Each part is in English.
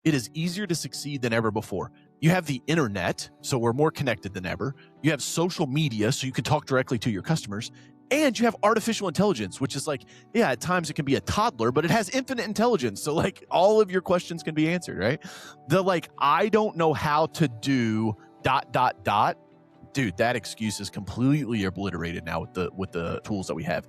It is easier to succeed than ever before. You have the internet, so we're more connected than ever. You have social media, so you can talk directly to your customers. And you have artificial intelligence, which is like, yeah, at times it can be a toddler, but it has infinite intelligence. So like all of your questions can be answered, right? The like, I don't know how to do ... Dude, that excuse is completely obliterated now with the tools that we have.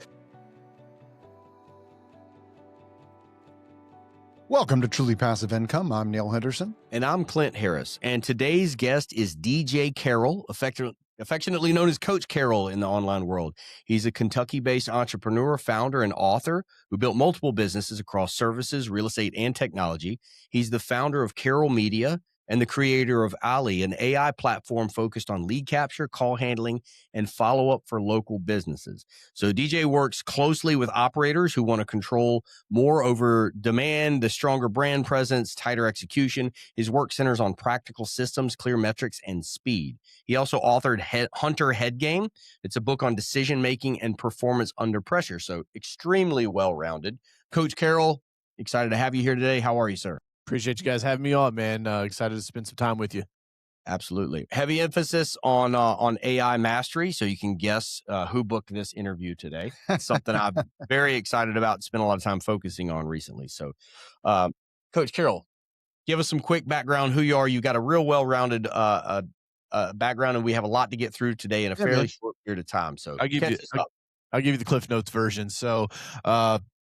Welcome to Truly Passive Income. I'm Neil Henderson. And I'm Clint Harris. And today's guest is DJ Carroll, affectionately known as Coach Carroll in the online world. He's a Kentucky-based entrepreneur, founder, and author who built multiple businesses across services, real estate, and technology. He's the founder of Carroll Media and the creator of Ali, an AI platform focused on lead capture, call handling, and follow-up for local businesses. So DJ works closely with operators who want to control more over demand, the stronger brand presence, tighter execution. His work centers on practical systems, clear metrics, and speed. He also authored Hunter Head Game. It's a book on decision-making and performance under pressure. So extremely well-rounded. Coach Carroll, excited to have you here today. How are you, sir? Appreciate you guys having me on, man. Excited to spend some time with you. Absolutely. Heavy emphasis on AI mastery, so you can guess who booked this interview today. It's something I'm very excited about and spent a lot of time focusing on recently. So, Coach Carroll, give us some quick background, who you are. You've got a real well-rounded background, and we have a lot to get through today in a fairly short period of time. So I'll give you the Cliff Notes version. So,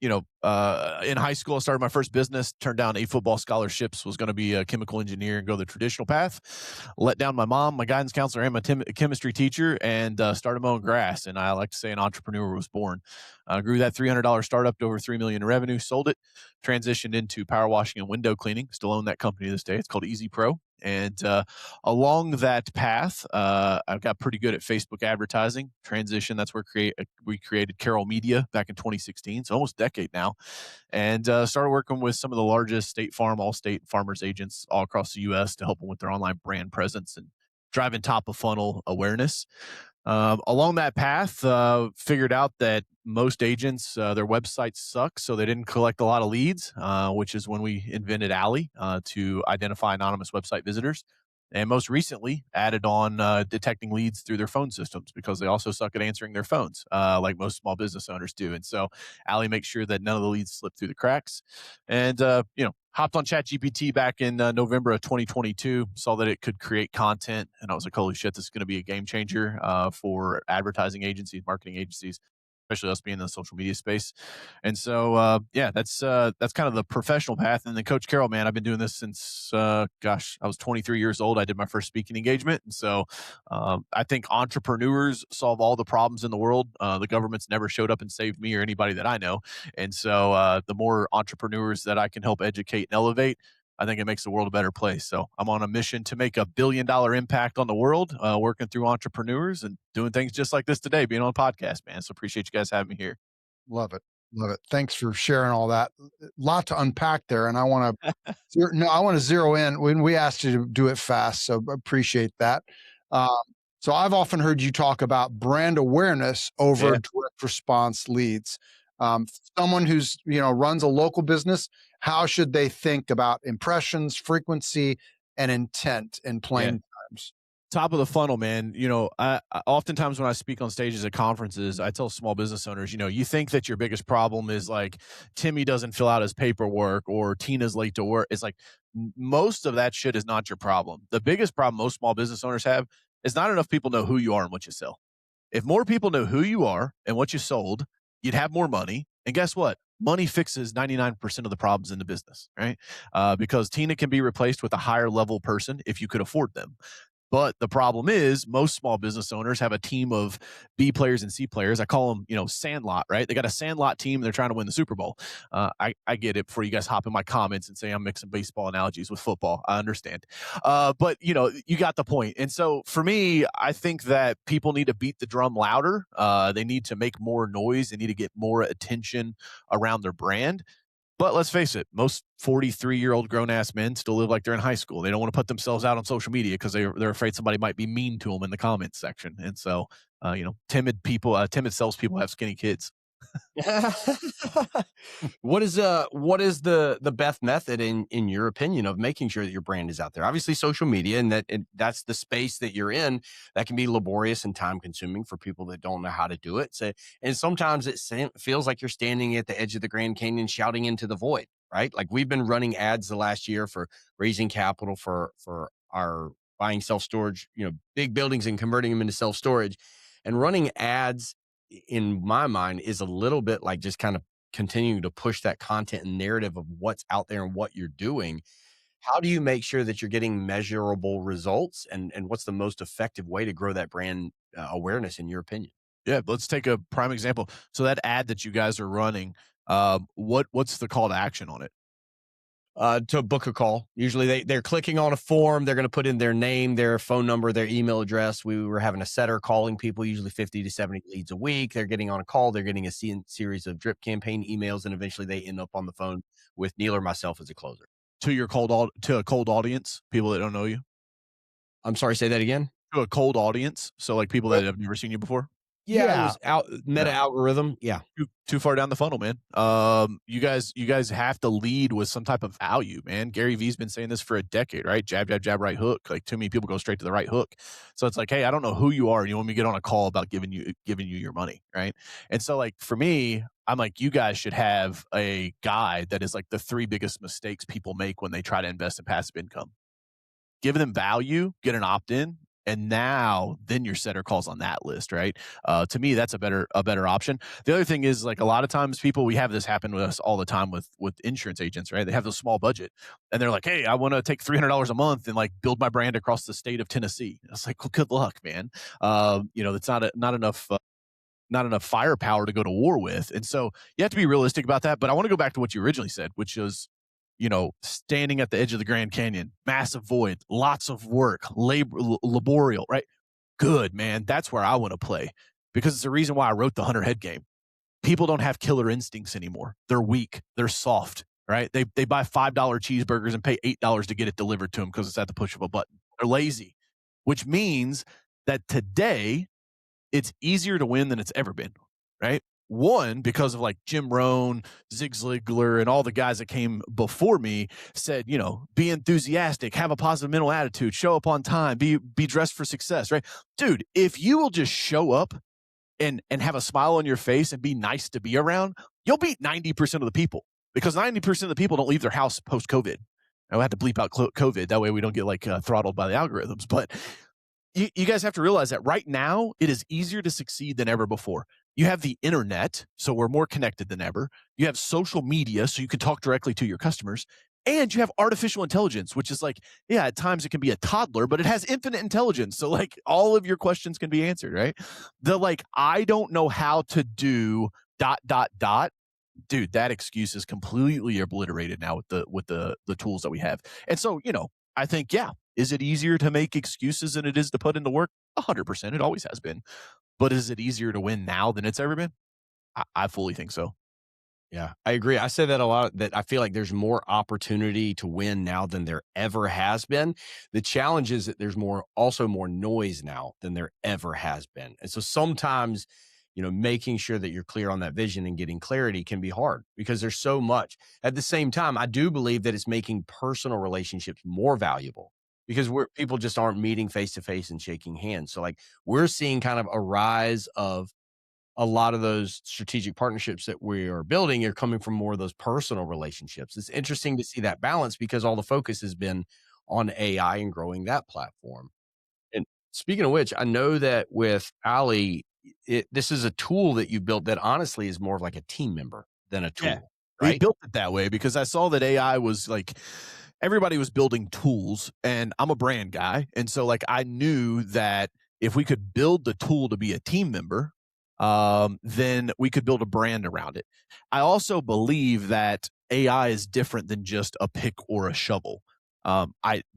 in high school, I started my first business, turned down 8 football scholarships, was going to be a chemical engineer and go the traditional path. Let down my mom, my guidance counselor, and my chemistry teacher, and started mowing grass. And I like to say an entrepreneur was born. Grew that $300 startup to over $3 million in revenue, sold it, transitioned into power washing and window cleaning. Still own that company to this day. It's called Easy Pro. And along that path, I got pretty good at Facebook advertising. Transition, that's where we created Carroll Media back in 2016, so almost a decade now. And started working with some of the largest State Farm, Allstate farmers agents all across the U.S. to help them with their online brand presence and driving top of funnel awareness. Along that path, figured out that most agents, their websites suck, so they didn't collect a lot of leads, which is when we invented Ali to identify anonymous website visitors. And most recently added on detecting leads through their phone systems because they also suck at answering their phones, like most small business owners do. And so Ali makes sure that none of the leads slip through the cracks. And, hopped on ChatGPT back in November of 2022, saw that it could create content. And I was like, holy shit, this is going to be a game changer for advertising agencies, marketing agencies, especially us being in the social media space. And so, that's kind of the professional path. And then Coach Carroll, man, I've been doing this since, I was 23 years old. I did my first speaking engagement. And so I think entrepreneurs solve all the problems in the world. The government's never showed up and saved me or anybody that I know. And so the more entrepreneurs that I can help educate and elevate, I think it makes the world a better place. So I'm on a mission to make $1 billion impact on the world, working through entrepreneurs and doing things just like this today, being on a podcast, man. So appreciate you guys having me here. Love it. Love it. Thanks for sharing all that. A lot to unpack there. And I want to zero in when we asked you to do it fast. So appreciate that. So I've often heard you talk about brand awareness over direct response leads. Someone who's, runs a local business, how should they think about impressions, frequency, and intent in plain terms? Top of the funnel, man. I oftentimes when I speak on stages at conferences, I tell small business owners, you think that your biggest problem is like Timmy doesn't fill out his paperwork or Tina's late to work. It's like most of that shit is not your problem. The biggest problem most small business owners have is not enough people know who you are and what you sell. If more people know who you are and what you sold, you'd have more money. And guess what? Money fixes 99% of the problems in the business, right? Because Tina can be replaced with a higher level person if you could afford them. But the problem is most small business owners have a team of B players and C players. I call them, Sandlot, right? They got a Sandlot team. And they're trying to win the Super Bowl. I get it before you guys hop in my comments and say I'm mixing baseball analogies with football. I understand. But, you got the point. And so for me, I think that people need to beat the drum louder. They need to make more noise. They need to get more attention around their brand. But let's face it, most 43-year-old grown-ass men still live like they're in high school. They don't want to put themselves out on social media because they're afraid somebody might be mean to them in the comments section. And so, timid salespeople have skinny kids. What is the best method in your opinion of making sure that your brand is out there? Obviously, social media, and that's the space that you're in. That can be laborious and time consuming for people that don't know how to do it. So, and sometimes feels like you're standing at the edge of the Grand Canyon shouting into the void, right? Like we've been running ads the last year for raising capital for our buying self storage, big buildings and converting them into self storage, and running ads in my mind is a little bit like just kind of continuing to push that content and narrative of what's out there and what you're doing. How do you make sure that you're getting measurable results, and what's the most effective way to grow that brand awareness in your opinion? Yeah, let's take a prime example. So that ad that you guys are running, what's the call to action on it? To book a call. Usually they're clicking on a form. They're going to put in their name, their phone number, their email address. We were having a setter calling people, usually 50 to 70 leads a week. They're getting on a call. They're getting a series of drip campaign emails, and eventually they end up on the phone with Neil or myself as a closer. To a cold audience, people that don't know you? I'm sorry, say that again? To a cold audience, so like people that have never seen you before? Yeah. It was meta algorithm. Yeah. Too far down the funnel, man. You guys have to lead with some type of value, man. Gary Vee's been saying this for a decade, right? Jab, jab, jab, right hook. Like too many people go straight to the right hook. So it's like, hey, I don't know who you are, and you want me to get on a call about giving you your money, right? And so like for me, I'm like, you guys should have a guide that is like the 3 biggest mistakes people make when they try to invest in passive income. Give them value, get an opt-in, and now then your setter calls on that list, right? To me, that's a better option. The other thing is like a lot of times we have this happen with us all the time with insurance agents, right? They have this small budget and they're like, hey, I want to take $300 a month and like build my brand across the state of Tennessee. It's like, well, good luck, man. That's not enough firepower to go to war with. And so you have to be realistic about that. But I want to go back to what you originally said, which is, standing at the edge of the Grand Canyon, massive void, lots of work, laborial, right? Good, man. That's where I want to play because it's the reason why I wrote the Hunter Head game. People don't have killer instincts anymore. They're weak. They're soft, right? They buy $5 cheeseburgers and pay $8 to get it delivered to them because it's at the push of a button. They're lazy, which means that today it's easier to win than it's ever been, right? One, because of like Jim Rohn, Zig Ziglar, and all the guys that came before me said, be enthusiastic, have a positive mental attitude, show up on time, be dressed for success, right? Dude, if you will just show up and have a smile on your face and be nice to be around, you'll beat 90% of the people because 90% of the people don't leave their house post-COVID. I have to bleep out COVID. That way we don't get like throttled by the algorithms. But you guys have to realize that right now it is easier to succeed than ever before. You have the internet, so we're more connected than ever. You have social media, so you can talk directly to your customers. And you have artificial intelligence, which is like, yeah, at times it can be a toddler, but it has infinite intelligence. So like all of your questions can be answered, right? The like, I don't know how to do ... Dude, that excuse is completely obliterated now with the tools that we have. And so, I think, yeah, is it easier to make excuses than it is to put into work? 100%. It always has been. But is it easier to win now than it's ever been? I fully think so. Yeah, I agree. I say that a lot, that I feel like there's more opportunity to win now than there ever has been. The challenge is that there's also more noise now than there ever has been. And so sometimes, making sure that you're clear on that vision and getting clarity can be hard because there's so much. At the same time, I do believe that it's making personal relationships more valuable because people just aren't meeting face to face and shaking hands. So like we're seeing kind of a rise of a lot of those strategic partnerships that we are building are coming from more of those personal relationships. It's interesting to see that balance because all the focus has been on AI and growing that platform. And speaking of which, I know that with Ali, this is a tool that you built that honestly is more of like a team member than a tool. Yeah. Right? We built it that way because I saw that AI was like, everybody was building tools and I'm a brand guy. And so like, I knew that if we could build the tool to be a team member, then we could build a brand around it. I also believe that AI is different than just a pick or a shovel. Now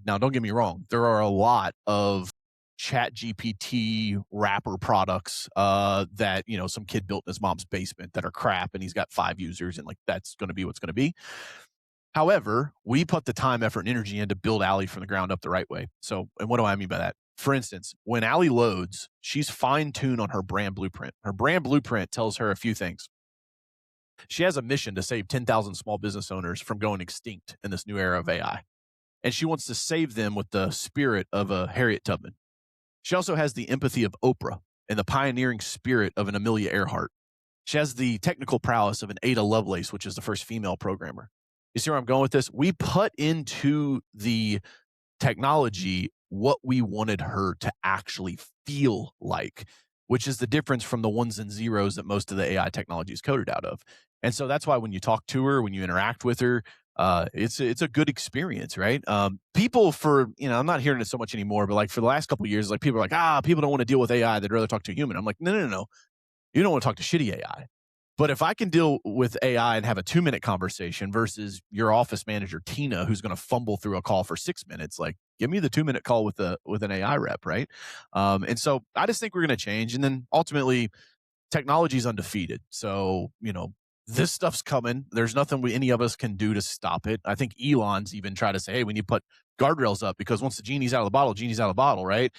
don't get me wrong. There are a lot of chat GPT wrapper products that some kid built in his mom's basement that are crap and he's got 5 users and like that's going to be what's going to be. However, we put the time, effort, and energy in to build Allie from the ground up the right way. So, and what do I mean by that? For instance, when Allie loads, she's fine-tuned on her brand blueprint. Her brand blueprint tells her a few things. She has a mission to save 10,000 small business owners from going extinct in this new era of AI. And she wants to save them with the spirit of a Harriet Tubman. She also has the empathy of Oprah and the pioneering spirit of an Amelia Earhart. She has the technical prowess of an Ada Lovelace, which is the first female programmer. You see where I'm going with this? We put into the technology what we wanted her to actually feel like, which is the difference from the ones and zeros that most of the AI technology is coded out of. And so that's why when you talk to her, when you interact with her, it's a good experience, right? People I'm not hearing it so much anymore, but like for the last couple of years, like people are like, people don't want to deal with AI. They'd rather talk to a human. I'm like, no. You don't want to talk to shitty AI. But if I can deal with AI and have a 2-minute conversation versus your office manager, Tina, who's going to fumble through a call for 6 minutes, like give me the 2-minute call with an AI rep, right? And so I just think we're going to change. And then ultimately, technology is undefeated. So, this stuff's coming. There's nothing any of us can do to stop it. I think Elon's even tried to say, hey, we need to put guardrails up because once the genie's out of the bottle, right?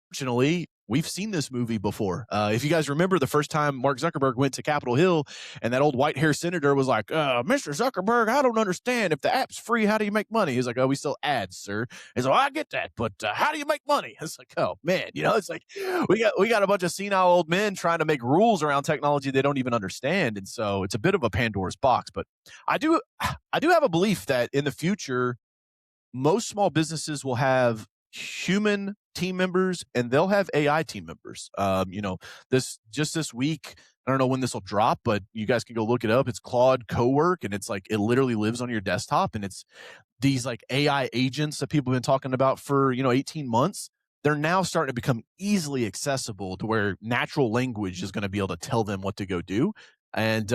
Fortunately, we've seen this movie before. If you guys remember the first time Mark Zuckerberg went to Capitol Hill and that old white hair senator was like, Mr. Zuckerberg, I don't understand. If the app's free, how do you make money? He's like, oh, we sell ads, sir. He's like, I get that, but how do you make money? It's like, oh, man, it's like we got a bunch of senile old men trying to make rules around technology they don't even understand. And so it's a bit of a Pandora's box. But I do have a belief that in the future, most small businesses will have human team members and they'll have AI team members. This week, I don't know when this will drop, but you guys can go look it up. It's Claude Cowork, and it's like it literally lives on your desktop, and it's these like AI agents that people have been talking about for 18 months. They're now starting to become easily accessible to where natural language is going to be able to tell them what to go do. And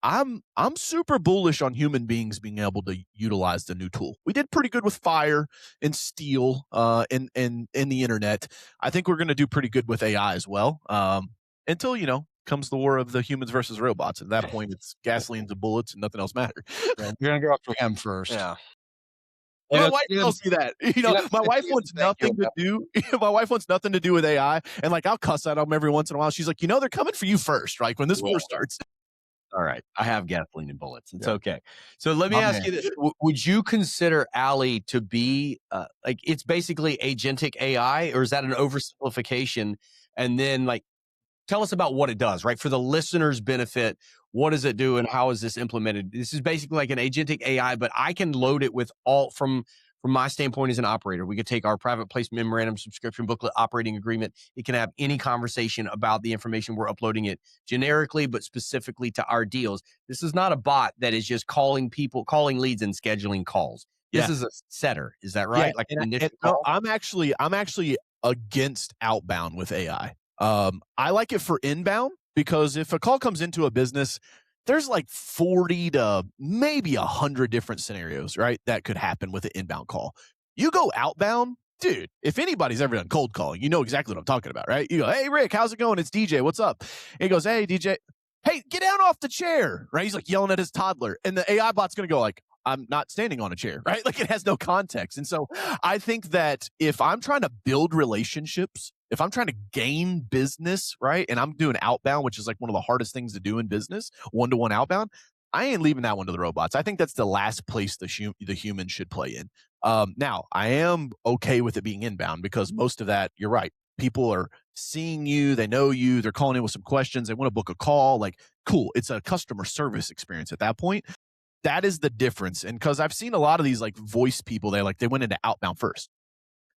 I'm super bullish on human beings being able to utilize the new tool. We did pretty good with fire and steel in the internet. I think we're going to do pretty good with AI as well. Until comes the war of the humans versus robots. At that point, it's gasolines and bullets and nothing else matters. You're going to go after him first. Yeah. My wife tells me that. My wife wants nothing to do. My wife wants nothing to do with AI, and like I'll cuss at them every once in a while. She's like, they're coming for you first, right? When this war starts. All right. I have gasoline and bullets. It's okay. So let me ask you this. Would you consider Allie to be it's basically agentic AI, or is that an oversimplification? And then tell us about what it does, right? For the listener's benefit, what does it do and how is this implemented? This is basically like an agentic AI, but I can load it with all from my standpoint as an operator. We could take our private place memorandum, subscription booklet, operating agreement. It can have any conversation about the information. We're uploading it generically, but specifically to our deals. This is not a bot that is just calling leads and scheduling calls. This is a setter. Is that right? I'm actually against outbound with AI. I like it for inbound because if a call comes into a business, there's like 40 to maybe 100 different scenarios, right? That could happen with an inbound call. You go outbound, dude, if anybody's ever done cold calling, you know exactly what I'm talking about, right? You go, hey, Rick, how's it going? It's DJ. What's up? And he goes, hey, DJ, hey, get down off the chair, right? He's like yelling at his toddler. And the AI bot's going to go like, I'm not standing on a chair, right? Like it has no context. And so I think that if I'm trying to build relationships, if I'm trying to gain business, right, and I'm doing outbound, which is like one of the hardest things to do in business, one-to-one outbound, I ain't leaving that one to the robots. I think that's the last place the human should play in. Now, I am okay with it being inbound because most of that, you're right, people are seeing you, they know you, they're calling in with some questions, they want to book a call, like, cool, it's a customer service experience at that point. That is the difference. And because I've seen a lot of these like voice people, they went into outbound first.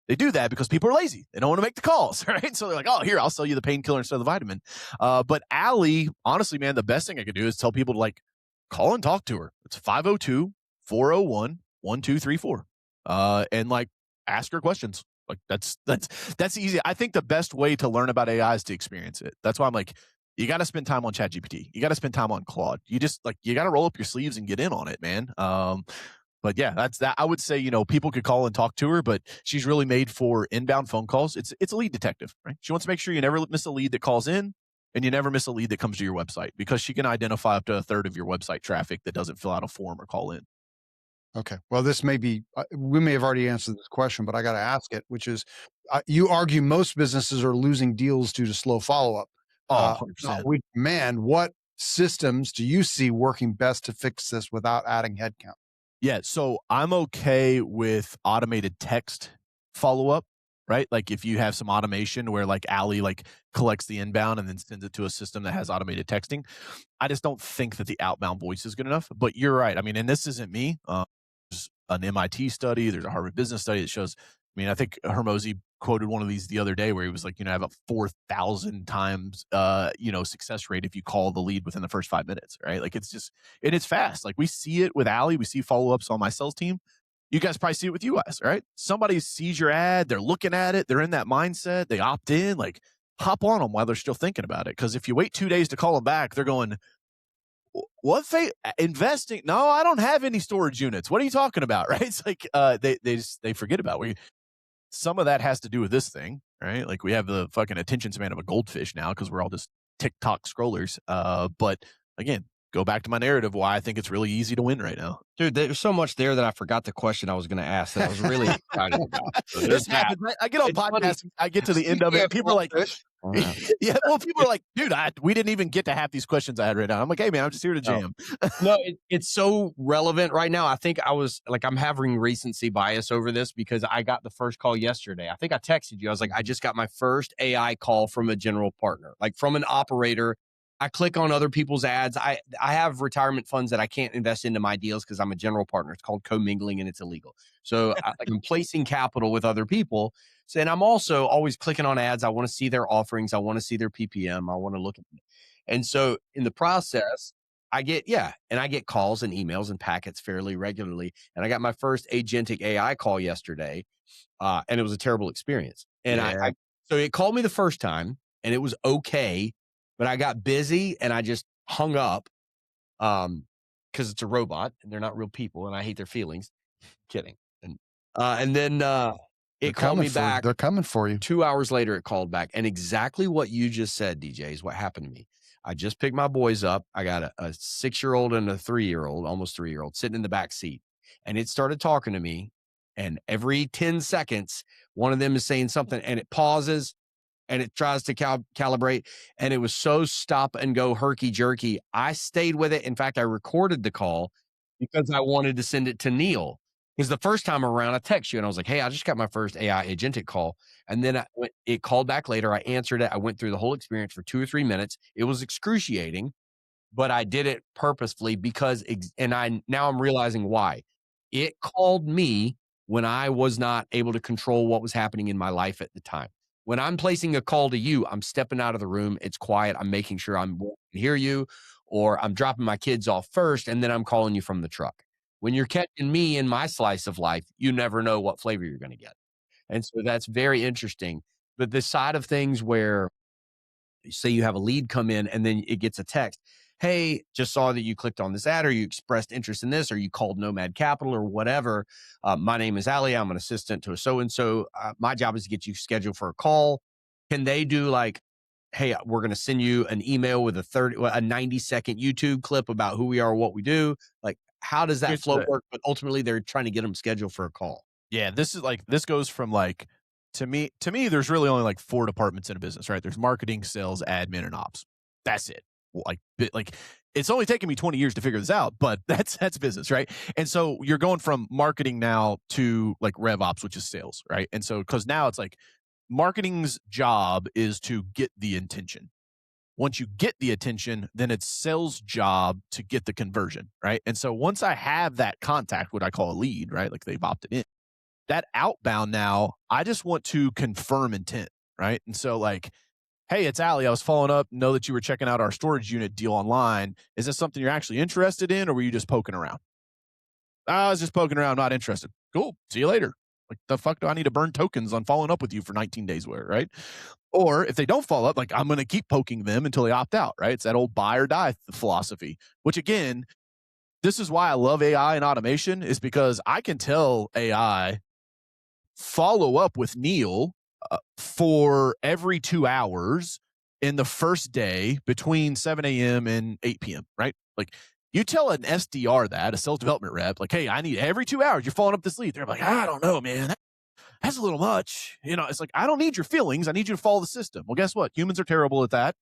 They do that because people are lazy. They don't want to make the calls, right? So they're like, oh, here, I'll sell you the painkiller instead of the vitamin. But Allie, honestly, man, the best thing I could do is tell people to call and talk to her. It's 502-401-1234. And ask her questions. That's easy. I think the best way to learn about AI is to experience it. That's why I'm like, you got to spend time on ChatGPT. You got to spend time on Claude. You just you got to roll up your sleeves and get in on it, man. But yeah, that's that. I would say, people could call and talk to her, but she's really made for inbound phone calls. It's a lead detective, right? She wants to make sure you never miss a lead that calls in and you never miss a lead that comes to your website because she can identify up to a third of your website traffic that doesn't fill out a form or call in. Okay. Well, this may be, we may have already answered this question, but I got to ask it, which is, you argue most businesses are losing deals due to slow follow-up. Oh, 100%. What systems do you see working best to fix this without adding headcount? Yeah, so I'm okay with automated text follow-up, right? Like if you have some automation where like Allie like collects the inbound and then sends it to a system that has automated texting. I just don't think that the outbound voice is good enough. But you're right. I mean, and this isn't me. There's an MIT study, there's a Harvard Business study that shows. I mean, I think Hermosi quoted one of these the other day where he was like, I have a 4,000 times, success rate if you call the lead within the first 5 minutes, right? Like it's just, and it's fast. Like we see it with Allie, we see follow-ups on my sales team. You guys probably see it with you guys, right? Somebody sees your ad, they're looking at it, they're in that mindset, they opt in, like hop on them while they're still thinking about it. Because if you wait 2 days to call them back, they're going, what investing? No, I don't have any storage units. What are you talking about? Right? It's like they forget about it. Some of that has to do with this thing, right? Like we have the fucking attention span of a goldfish now because we're all just TikTok scrollers. But again, go back to my narrative why I think it's really easy to win right now. Dude, there's so much there that I forgot the question I was going to ask that I was really excited about. So this happens. I get on podcasts, I get to the end of it. People are like, yeah, well, people are like, dude, we didn't even get to half these questions I had right now. I'm like, hey, man, I'm just here to jam. No, it's so relevant right now. I think I'm having recency bias over this because I got the first call yesterday. I think I texted you. I was like, I just got my first AI call from a general partner, like from an operator. I click on other people's ads. I have retirement funds that I can't invest into my deals because I'm a general partner. It's called commingling and it's illegal. So I'm placing capital with other people. So, and I'm also always clicking on ads. I want to see their offerings. I want to see their PPM. I want to look at it. And so in the process, I get calls and emails and packets fairly regularly. And I got my first agentic AI call yesterday. And it was a terrible experience. And so it called me the first time and it was okay. But I got busy and I just hung up because it's a robot and they're not real people and I hate their feelings. Kidding. And then it called me back. They're coming for you. 2 hours later, it called back. And exactly what you just said, DJ, is what happened to me. I just picked my boys up. I got a 6-year-old and a 3-year-old, almost 3-year-old, sitting in the back seat. And it started talking to me. And every 10 seconds, one of them is saying something and it pauses. And it tries to calibrate. And it was so stop and go herky jerky. I stayed with it. In fact, I recorded the call because I wanted to send it to Neil. Because the first time around, I text you and I was like, hey, I just got my first AI agentic call. And then it called back later. I answered it. I went through the whole experience for 2 or 3 minutes. It was excruciating, but I did it purposefully because, now I'm realizing why. It called me when I was not able to control what was happening in my life at the time. When I'm placing a call to you, I'm stepping out of the room. It's quiet. I'm making sure I hear you, or I'm dropping my kids off first, and then I'm calling you from the truck. When you're catching me in my slice of life, you never know what flavor you're going to get. And so that's very interesting. But the side of things where, say you have a lead come in and then it gets a text, hey, just saw that you clicked on this ad or you expressed interest in this or you called Nomad Capital or whatever. My name is Ali. I'm an assistant to a so-and-so. My job is to get you scheduled for a call. Can they do like, hey, we're going to send you an email with a 90-second YouTube clip about who we are, what we do? Like, how does that flow work? But ultimately, they're trying to get them scheduled for a call. Yeah, this goes from like, to me, there's really only like 4 departments in a business, right? There's marketing, sales, admin, and ops. That's it. Like it's only taken me 20 years to figure this out, but that's business, right? And so you're going from marketing now to like rev ops, which is sales, right? And so because now it's like marketing's job is to get the attention. Once you get the attention, then it's sales' job to get the conversion, right? And so once I have that contact, what I call a lead, right? Like they've opted in, that outbound now, I just want to confirm intent, right? And so like, hey, it's Ali. I was following up. Know that you were checking out our storage unit deal online. Is this something you're actually interested in, or were you just poking around? I was just poking around, not interested. Cool. See you later. Like, the fuck do I need to burn tokens on following up with you for 19 days, right? Or if they don't follow up, like I'm going to keep poking them until they opt out, right? It's that old buy or die philosophy, which again, this is why I love AI and automation, is because I can tell AI, follow up with Neil for every 2 hours in the first day between 7 a.m. and 8 p.m., right? Like you tell an SDR that, a sales development rep, like, hey, I need every 2 hours, you're following up this lead. They're like, I don't know, man. That's a little much. It's like, I don't need your feelings. I need you to follow the system. Well, guess what? Humans are terrible at that.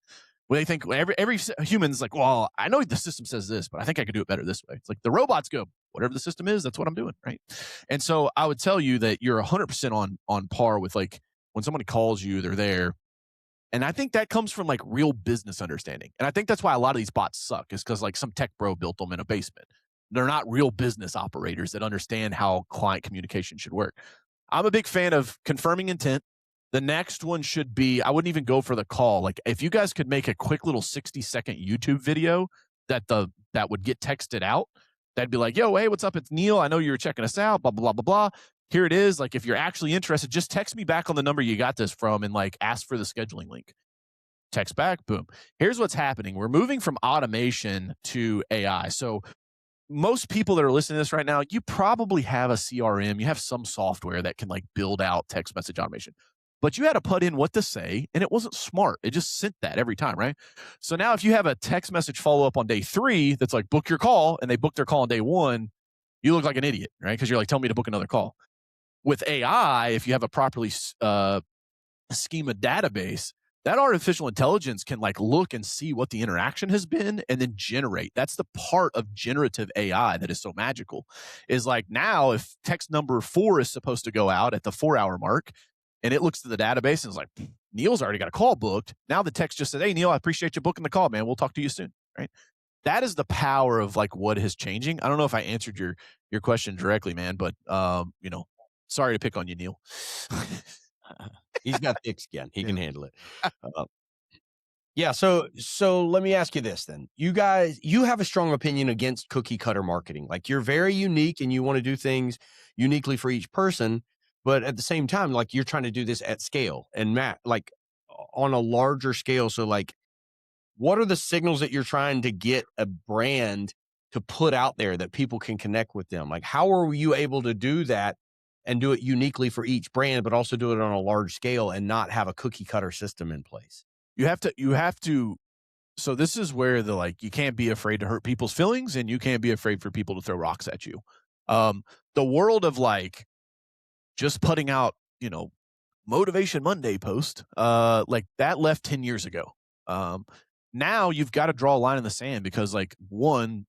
Well, they think every human's like, well, I know the system says this, but I think I could do it better this way. It's like the robots go, whatever the system is, that's what I'm doing, right? And so I would tell you that you're 100% on par with like when somebody calls you, they're there. And I think that comes from like real business understanding. And I think that's why a lot of these bots suck is because like some tech bro built them in a basement. They're not real business operators that understand how client communication should work. I'm a big fan of confirming intent. The next one should be, I wouldn't even go for the call. Like if you guys could make a quick little 60-second YouTube video that would get texted out, that'd be like, yo, hey, what's up? It's Neil. I know you were checking us out, blah, blah, blah, blah, blah. Here it is. Like if you're actually interested, just text me back on the number you got this from and like ask for the scheduling link. Text back, boom. Here's what's happening. We're moving from automation to AI. So most people that are listening to this right now, you probably have a CRM, you have some software that can like build out text message automation, but you had to put in what to say and it wasn't smart. It just sent that every time, right? So now if you have a text message follow up on day 3 that's like book your call and they book their call on day 1, you look like an idiot, right? Because you're like, tell me to book another call. With AI, if you have a properly schema database, that artificial intelligence can like look and see what the interaction has been and then generate. That's the part of generative AI that is so magical. Is like now if text number 4 is supposed to go out at the 4-hour mark and it looks to the database and is like, Neil's already got a call booked. Now the text just said, hey, Neil, I appreciate you booking the call, man. We'll talk to you soon, right? That is the power of like what is changing. I don't know if I answered your question directly, man, but sorry to pick on you, Neil. He's got thick skin. He can handle it. Yeah. So let me ask you this then. You guys, you have a strong opinion against cookie cutter marketing. Like you're very unique and you want to do things uniquely for each person. But at the same time, like you're trying to do this at scale and like on a larger scale. So like, what are the signals that you're trying to get a brand to put out there that people can connect with them? Like, how are you able to do that and do it uniquely for each brand, but also do it on a large scale and not have a cookie cutter system in place? You have to. So this is where you can't be afraid to hurt people's feelings and you can't be afraid for people to throw rocks at you. The world of like just putting out, Motivation Monday post, like that left 10 years ago. Now you've got to draw a line in the sand because like one,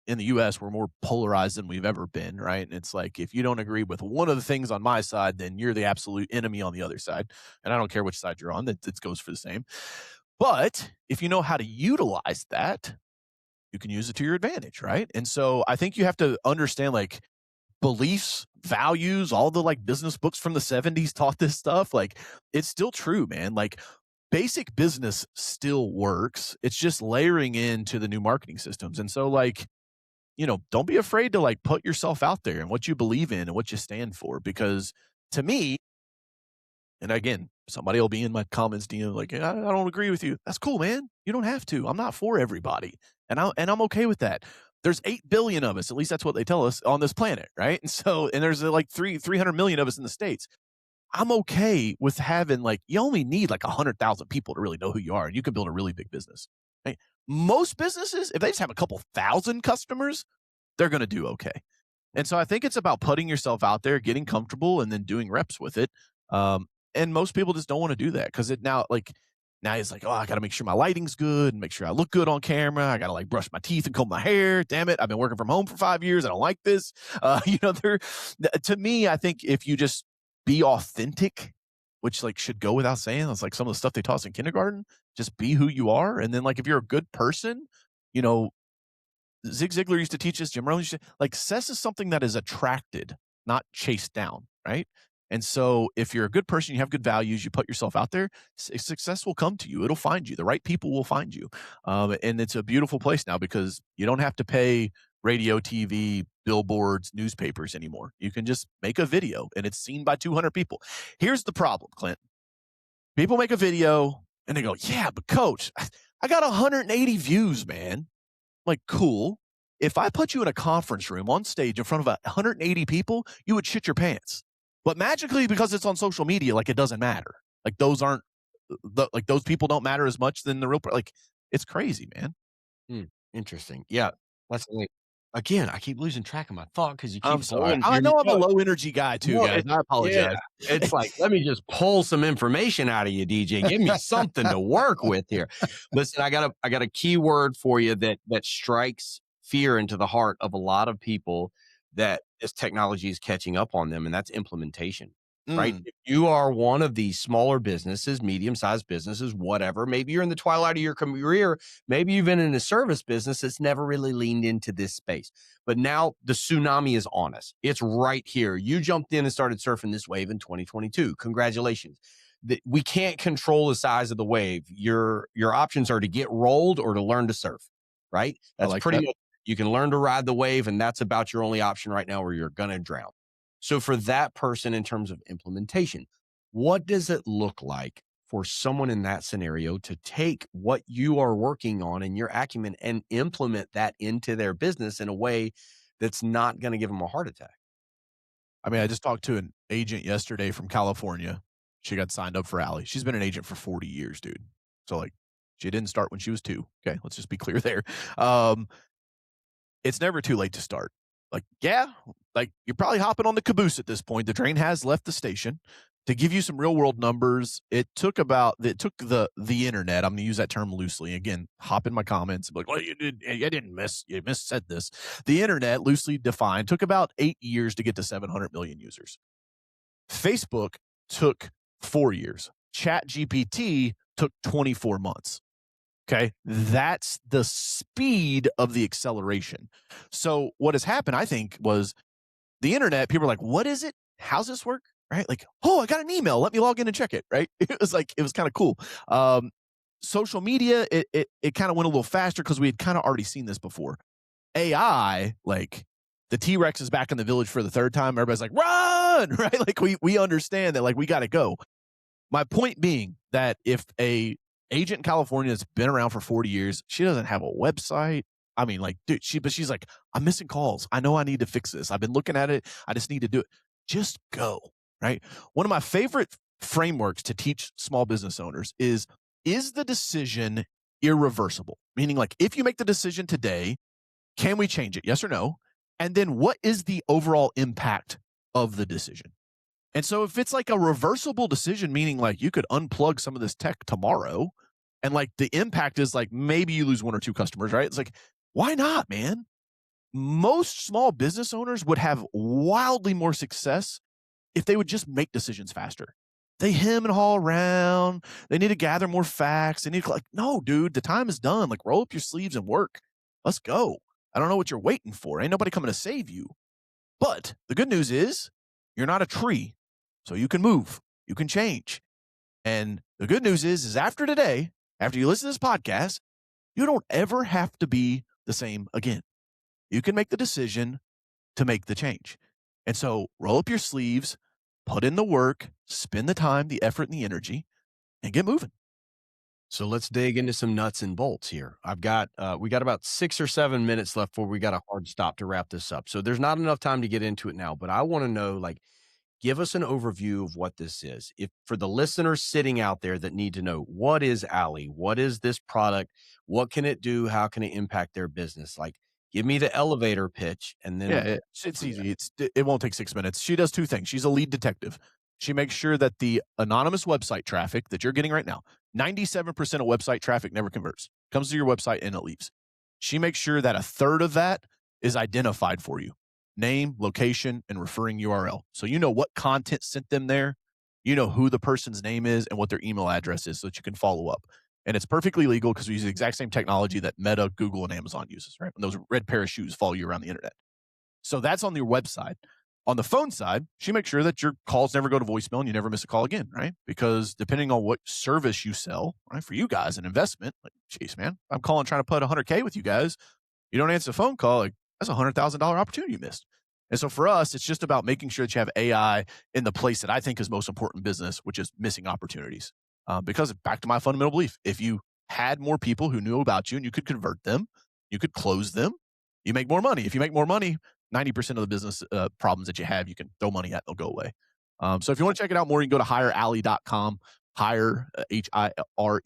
in the US, we're more polarized than we've ever been, right? And it's like, if you don't agree with one of the things on my side, then you're the absolute enemy on the other side. And I don't care which side you're on, that goes for the same. But if you know how to utilize that, you can use it to your advantage, right? And so I think you have to understand like beliefs, values, all the like business books from the 70s taught this stuff. Like it's still true, man. Like basic business still works. It's just layering into the new marketing systems. And so like, don't be afraid to like put yourself out there and what you believe in and what you stand for. Because to me, and again, somebody will be in my comments DM like, I don't agree with you. That's cool, man. You don't have to. I'm not for everybody. And I'm okay with that. There's 8 billion of us, at least that's what they tell us on this planet, right? And there's like 300 million of us in the States. I'm okay with having like, you only need like 100,000 people to really know who you are and you can build a really big business. Right? Most businesses, if they just have a couple thousand customers, they're going to do okay. And so I think it's about putting yourself out there, getting comfortable, and then doing reps with it. And most people just don't want to do that because now it's like, oh, I got to make sure my lighting's good and make sure I look good on camera. I got to like brush my teeth and comb my hair. Damn it. I've been working from home for 5 years. I don't like this. To me, I think if you just be authentic, which like should go without saying, that's like some of the stuff they taught us in kindergarten, just be who you are. And then like, if you're a good person, Zig Ziglar used to teach us, Jim Rohn used to, like success is something that is attracted, not chased down, right? And so if you're a good person, you have good values, you put yourself out there, success will come to you. It'll find you. The right people will find you. And it's a beautiful place now because you don't have to pay radio, TV, billboards, newspapers anymore. You can just make a video and it's seen by 200 people. Here's the problem, Clint. People make a video and they go, yeah, but coach, I got 180 views, man. Like, cool. If I put you in a conference room on stage in front of 180 people, you would shit your pants. But magically, because it's on social media, like it doesn't matter. Like those people don't matter as much than the real. Like it's crazy, man. Interesting. Yeah, that's Again, I keep losing track of my thought because you keep I'm sorry. blowing. I know I'm a low energy guy too, guys. I apologize. It's like, let me just pull some information out of you, DJ. Give me something to work with here. Listen, I got a key word for you that strikes fear into the heart of a lot of people that this technology is catching up on them, and that's implementation. Right? Mm, If you are one of these smaller businesses, medium-sized businesses, whatever, maybe you're in the twilight of your career, maybe you've been in a service business that's never really leaned into this space. But now the tsunami is on us. It's right here. You jumped in and started surfing this wave in 2022. Congratulations. We can't control the size of the wave. Your options are to get rolled or to learn to surf, right? I That's like pretty that. much, you can learn to ride the wave, and that's about your only option right now, or you're going to drown. So for that person, in terms of implementation, what does it look like for someone in that scenario to take what you are working on and your acumen and implement that into their business in a way that's not going to give them a heart attack? I mean, I just talked to an agent yesterday from California. She got signed up for Allie. She's been an agent for 40 years, dude. So like, she didn't start when she was 2. Okay, let's just be clear there. It's never too late to start. Like, yeah, like you're probably hopping on the caboose at this point. The train has left the station. To give you some real world numbers, it took the internet. I'm gonna use that term loosely. Again, hop in my comments. Like, well, you missaid this. The internet, loosely defined, took about 8 years to get to 700 million users. Facebook took 4 years. Chat GPT took 24 months. Okay. That's the speed of the acceleration. So what has happened, I think, was the internet, people are like, what is it? How's this work? Right? Like, oh, I got an email. Let me log in and check it. Right. It was kind of cool. Social media, it kind of went a little faster because we had kind of already seen this before. AI, like the T-Rex is back in the village for the third time. Everybody's like, run, right? Like we understand that, like, we got to go. My point being that if a agent in California has been around for 40 years, she doesn't have a website. I mean, like, dude, she's like, I'm missing calls. I know I need to fix this. I've been looking at it. I just need to do it. Just go, right? One of my favorite frameworks to teach small business owners is the decision irreversible? Meaning, like, if you make the decision today, can we change it? Yes or no? And then what is the overall impact of the decision? And so if it's like a reversible decision, meaning like you could unplug some of this tech tomorrow and like the impact is like maybe you lose 1 or 2 customers, right? It's like, why not, man? Most small business owners would have wildly more success if they would just make decisions faster. They hem and haw around. They need to gather more facts. They need to, like, no, dude, the time is done. Like, roll up your sleeves and work. Let's go. I don't know what you're waiting for. Ain't nobody coming to save you. But the good news is you're not a tree. So you can move, you can change. And the good news is after today, after you listen to this podcast, you don't ever have to be the same again. You can make the decision to make the change. And so roll up your sleeves, put in the work, spend the time, the effort, and the energy, and get moving. So let's dig into some nuts and bolts here. We got about 6 or 7 minutes left before we got a hard stop to wrap this up. So there's not enough time to get into it now, but I want to know, like, give us an overview of what this is. If for the listeners sitting out there that need to know, what is Allie? What is this product? What can it do? How can it impact their business? Like, give me the elevator pitch, and then It's easy. It won't take 6 minutes. She does 2 things. She's a lead detective. She makes sure that the anonymous website traffic that you're getting right now, 97% of website traffic never converts. Comes to your website and it leaves. She makes sure that a third of that is identified for you. Name, location, and referring URL. So you know what content sent them there. You know who the person's name is and what their email address is so that you can follow up. And it's perfectly legal because we use the exact same technology that Meta, Google, and Amazon uses, right? When those red pair of shoes follow you around the internet. So that's on your website. On the phone side, she makes sure that your calls never go to voicemail and you never miss a call again, right? Because depending on what service you sell, right, for you guys, an investment, like, geez, man, I'm calling trying to put 100K with you guys. You don't answer the phone call, like, that's a $100,000 opportunity you missed. And so for us, it's just about making sure that you have AI in the place that I think is most important in business, which is missing opportunities. Because back to my fundamental belief, if you had more people who knew about you and you could convert them, you could close them, you make more money. If you make more money, 90% of the business problems that you have, you can throw money at, they'll go away. So if you want to check it out more, you can go to hireally.com, hire, HIRE,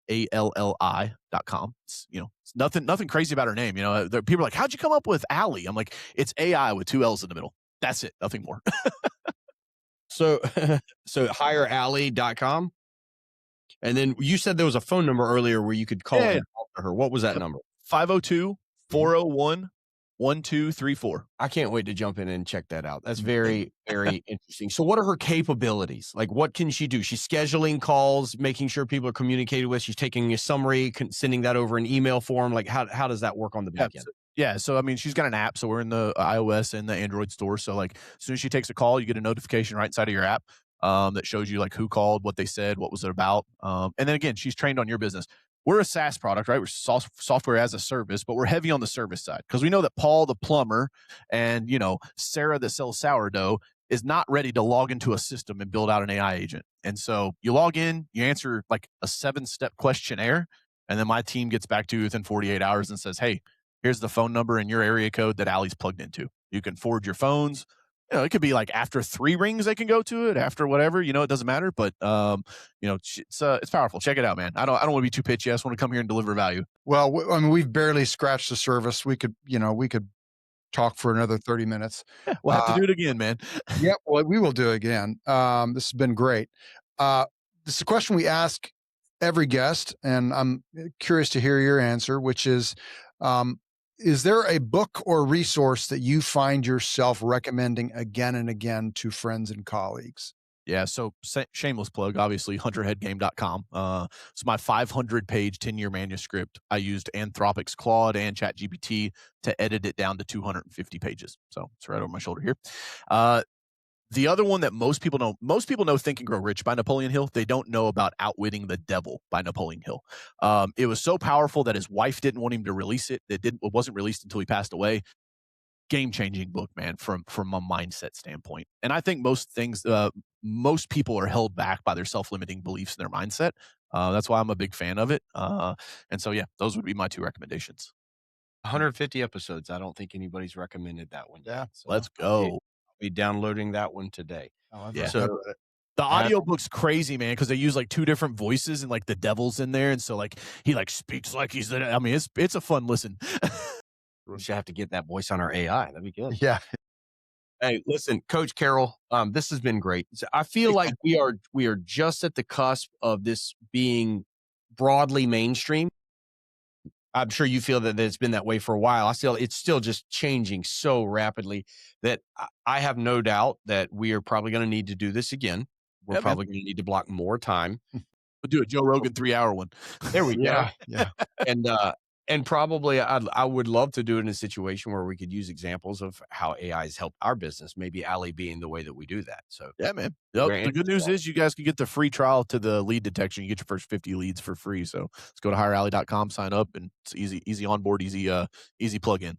ALLI.com. It's, it's nothing crazy about her name. People are like, how'd you come up with Allie? I'm like, it's AI with 2 L's in the middle. That's it. Nothing more. So hireally.com. And then you said there was a phone number earlier where you could call and talk to her. What was that number? 502-401-1234. I can't wait to jump in and check that out. That's very, very interesting. So what are her capabilities? Like, what can she do? She's scheduling calls, making sure people are communicated with. She's taking a summary, sending that over an email form. Like, how does that work on the back end? Yeah. So, she's got an app. So we're in the iOS and the Android store. So like, as soon as she takes a call, you get a notification right inside of your app that shows you like who called, what they said, what was it about. And then again, she's trained on your business. We're a SaaS product, right? We're software as a service, but we're heavy on the service side because we know that Paul, the plumber, and, Sarah that sells sourdough is not ready to log into a system and build out an AI agent. And so you log in, you answer like a 7-step questionnaire, and then my team gets back to you within 48 hours and says, hey, here's the phone number and your area code that Allie's plugged into. You can forward your phones. It could be like after 3 rings, they can go to it, after whatever, it doesn't matter. But, it's powerful. Check it out, man. I don't want to be too pitchy. I just want to come here and deliver value. Well, we've barely scratched the surface. We could talk for another 30 minutes. Yeah, we'll have to do it again, man. Yep. Well, we will do it again. This has been great. This is a question we ask every guest, and I'm curious to hear your answer, which is there a book or resource that you find yourself recommending again and again to friends and colleagues? Yeah, so shameless plug, obviously, hunterheadgame.com. It's my 500-page, 10-year manuscript. I used Anthropic's Claude and ChatGPT to edit it down to 250 pages. So it's right over my shoulder here. The other one that most people know Think and Grow Rich by Napoleon Hill. They don't know about Outwitting the Devil by Napoleon Hill. It was so powerful that his wife didn't want him to release it. It wasn't released until he passed away. Game-changing book, man, from a mindset standpoint. And I think most people are held back by their self-limiting beliefs in their mindset. That's why I'm a big fan of it. And so, yeah, those would be my 2 recommendations. 150 episodes. I don't think anybody's recommended that one yet. Yeah. So let's go. I'll be downloading that one today. Yeah. So the audiobook's crazy, man, because they use like 2 different voices and like the devil's in there. And so like he like speaks like he's it's a fun listen. We should have to get that voice on our AI. That'd be good. Yeah. Hey, listen, Coach Carroll, this has been great. So I feel like we are just at the cusp of this being broadly mainstream. I'm sure you feel that it's been that way for a while. It's still just changing so rapidly that I have no doubt that we are probably going to need to do this again. We're probably going to need to block more time. We'll do a Joe Rogan 3-hour one. There we go. Yeah. And probably I would love to do it in a situation where we could use examples of how AI has helped our business, maybe Allie being the way that we do that. So yeah, man. The good news is you guys can get the free trial to the lead detection. You get your first 50 leads for free. So let's go to hireally.com, sign up, and it's easy onboard, easy plug in.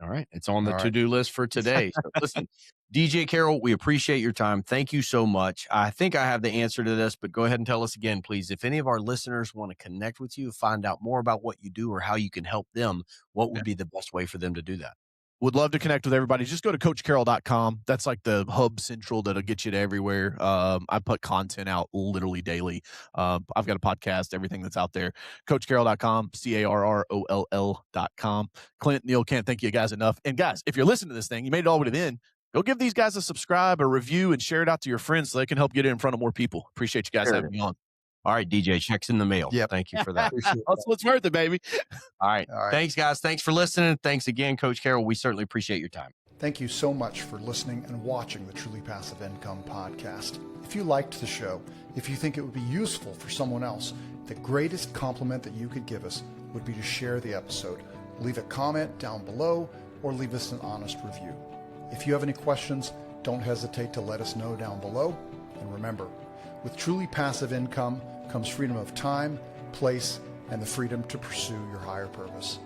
All right. It's on the to-do list for today. So listen, DJ Carroll, we appreciate your time. Thank you so much. I think I have the answer to this, but go ahead and tell us again, please. If any of our listeners want to connect with you, find out more about what you do or how you can help them, what would be the best way for them to do that? Would love to connect with everybody. Just go to coachcarroll.com. That's like the hub central that'll get you to everywhere. I put content out literally daily. I've got a podcast, everything that's out there. coachcarroll.com, CARROLL.com. Clint, Neil, can't thank you guys enough. And guys, if you're listening to this thing, you made it all the way to the end, go give these guys a subscribe, a review, and share it out to your friends so they can help get it in front of more people. Appreciate you guys having me on. All right, DJ, checks in the mail. Yep. Thank you for that. That's what's worth it, baby. All right. Thanks, guys. Thanks for listening. Thanks again, Coach Carroll. We certainly appreciate your time. Thank you so much for listening and watching the Truly Passive Income podcast. If you liked the show, if you think it would be useful for someone else, the greatest compliment that you could give us would be to share the episode. Leave a comment down below or leave us an honest review. If you have any questions, don't hesitate to let us know down below. And remember, with Truly Passive Income comes freedom of time, place, and the freedom to pursue your higher purpose.